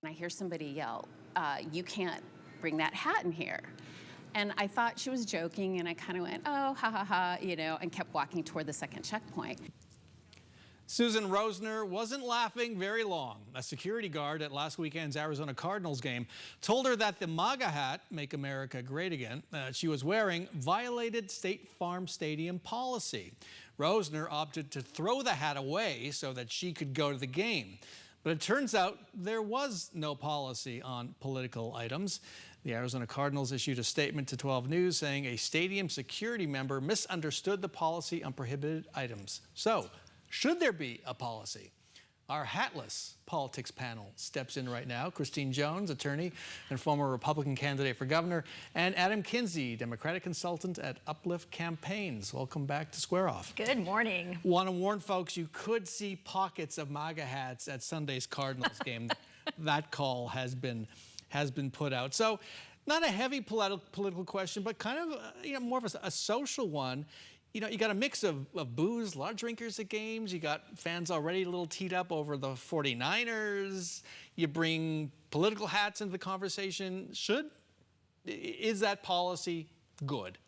I hear somebody yell, you can't bring that hat in here. And I thought she was joking, and I kind of went, oh, ha, ha, ha, and kept walking toward the second checkpoint. Susan Rosner wasn't laughing very long. A security guard at last weekend's Arizona Cardinals game told her that the Maga hat, Make America Great Again, she was wearing violated State Farm Stadium policy. Rosner opted to throw the hat away so that she could go to the game. But it turns out there was no policy on political items. The Arizona Cardinals issued a statement to 12 News saying a stadium security member misunderstood the policy on prohibited items. So, should there be a policy? Our hatless politics panel steps in right now. Christine Jones, attorney and former Republican candidate for governor, and Adam Kinsey, Democratic consultant at Uplift Campaigns. Welcome back to Square Off. Good morning. Want to warn folks, you could see pockets of MAGA hats at Sunday's Cardinals game. That call has been put out. So, not a heavy political question, but kind of more of a social one. You got a mix of booze, a lot of drinkers at games. You got fans already a little teed up over the 49ers. You bring political hats into the conversation. Is that policy good?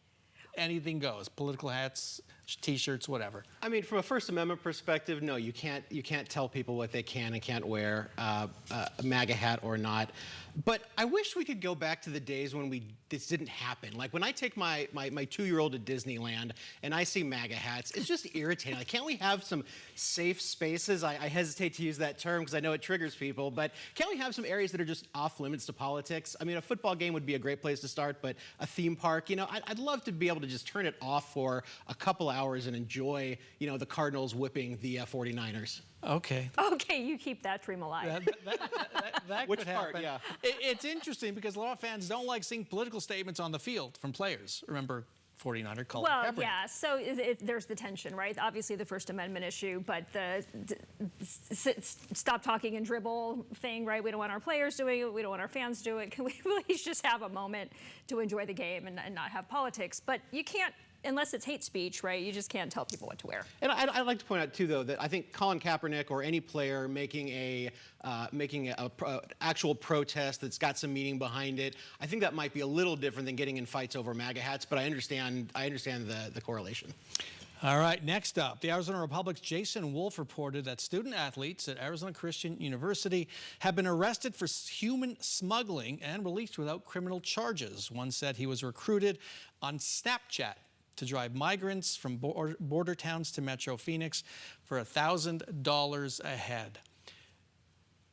Anything goes. Political hats, T-shirts, whatever. I mean, from a First Amendment perspective, no, you can't tell people what they can and can't wear, a MAGA hat or not. But I wish we could go back to the days when this didn't happen. Like when I take my 2-year-old to Disneyland and I see MAGA hats, it's just irritating. Like, can't we have some safe spaces? I hesitate to use that term because I know it triggers people, but can't we have some areas that are just off limits to politics? I mean, a football game would be a great place to start, but a theme park, I'd love to be able to just turn it off for a couple hours and enjoy, the Cardinals whipping the 49ers. Okay. Okay, you keep that dream alive. That Which could part? happen. Yeah. It's interesting because a lot of fans don't like seeing political statements on the field from players. Remember 49er Colin Kaepernick. Well, yeah, so there's the tension, right? Obviously the First Amendment issue, but the stop talking and dribble thing, right? We don't want our players doing it. We don't want our fans doing it. Can we please just have a moment to enjoy the game and not have politics? But you can't, unless it's hate speech, right? You just can't tell people what to wear. And I'd like to point out too, though, that I think Colin Kaepernick or any player making a actual protest that's got some meaning behind it, I think that might be a little different than getting in fights over MAGA hats. But I understand the correlation. All right, next up, the Arizona Republic's Jason Wolf reported that student athletes at Arizona Christian University have been arrested for human smuggling and released without criminal charges. One said he was recruited on Snapchat to drive migrants from border towns to Metro Phoenix for $1,000 a head.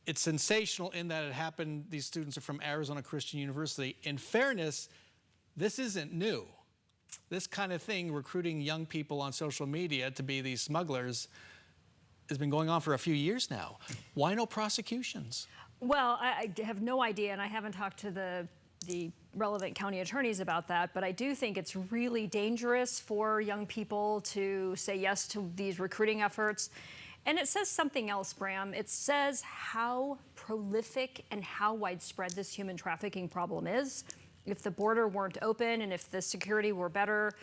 It's sensational in that it happened. These students are from Arizona Christian University. In fairness, this isn't new. This kind of thing, recruiting young people on social media to be these smugglers, has been going on for a few years now. Why no prosecutions? Well, I have no idea, and I haven't talked to the relevant county attorneys about that, but I do think it's really dangerous for young people to say yes to these recruiting efforts. And it says something else, Bram. It says how prolific and how widespread this human trafficking problem is. If the border weren't open and if the security were better,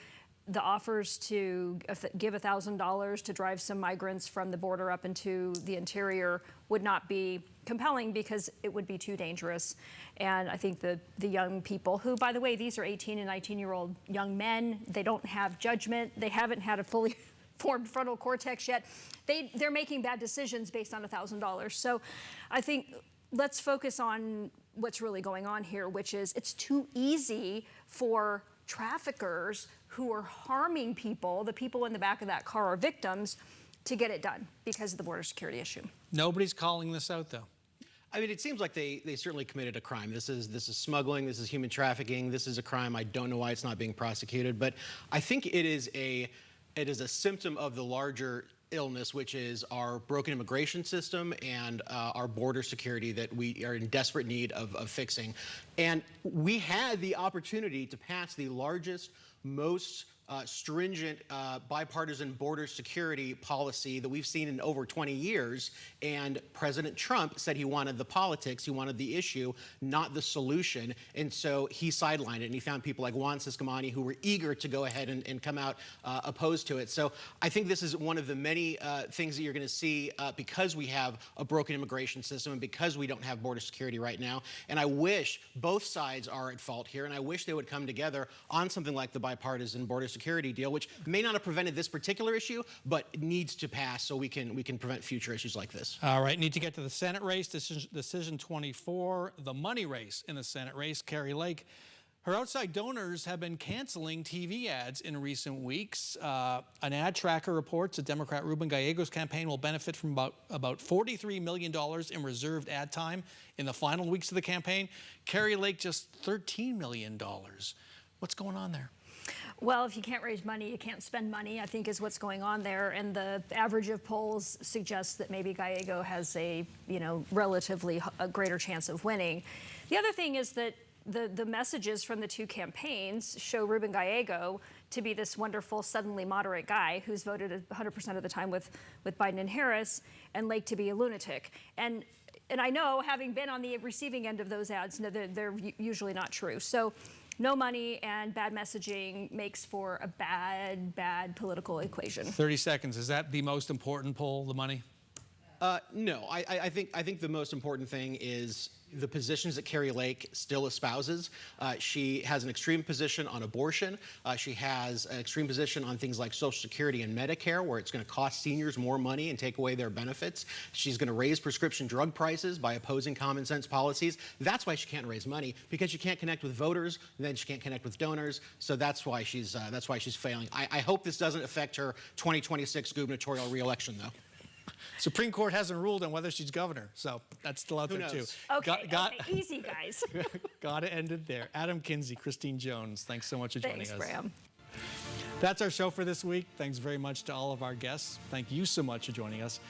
the offers to give $1,000 to drive some migrants from the border up into the interior would not be compelling because it would be too dangerous. And I think the young people who, by the way, these are 18 and 19-year-old young men. They don't have judgment. They haven't had a fully formed frontal cortex yet. They're making bad decisions based on $1,000. So I think let's focus on what's really going on here, which is it's too easy for traffickers who are harming people, the people in the back of that car are victims, to get it done because of the border security issue. Nobody's calling this out, though. I mean, it seems like they certainly committed a crime. This is smuggling. This is human trafficking. This is a crime. I don't know why it's not being prosecuted, but I think it is a symptom of the larger illness, which is our broken immigration system and our border security that we are in desperate need of fixing. And we had the opportunity to pass the largest, most stringent bipartisan border security policy that we've seen in over 20 years. And President Trump said he wanted the politics, he wanted the issue, not the solution. And so he sidelined it, and he found people like Juan Ciscomani who were eager to go ahead and come out opposed to it. So I think this is one of the many things that you're going to see because we have a broken immigration system and because we don't have border security right now. And I wish both sides are at fault here, and I wish they would come together on something like the bipartisan border security deal, which may not have prevented this particular issue, but needs to pass so we can prevent future issues like this. All right, need to get to the Senate race, decision 24, the money race in the Senate race. Carrie Lake, her outside donors have been canceling TV ads in recent weeks. An ad tracker reports that Democrat Ruben Gallego's campaign will benefit from about $43 million in reserved ad time in the final weeks of the campaign. Carrie Lake, just $13 million. What's going on there? Well, if you can't raise money, you can't spend money, I think is what's going on there. And the average of polls suggests that maybe Gallego has a, relatively a greater chance of winning. The other thing is that the messages from the two campaigns show Ruben Gallego to be this wonderful, suddenly moderate guy who's voted 100% of the time with Biden and Harris, and Lake to be a lunatic. And I know, having been on the receiving end of those ads, they're usually not true. So no money and bad messaging makes for a bad political equation. 30 seconds. Is that the most important poll, the money? No, I think the most important thing is the positions that Carrie Lake still espouses. She has an extreme position on abortion. She has an extreme position on things like Social Security and Medicare, where it's going to cost seniors more money and take away their benefits. She's going to raise prescription drug prices by opposing common sense policies. That's why she can't raise money, because she can't connect with voters, then she can't connect with donors. So that's why she's failing. I hope this doesn't affect her 2026 gubernatorial reelection, though. Supreme Court hasn't ruled on whether she's governor, so that's still out there too. Okay, easy, guys. Got to end it there. Adam Kinsey, Christine Jones, thanks so much for joining us. Thanks, Bram. That's our show for this week. Thanks very much to all of our guests. Thank you so much for joining us.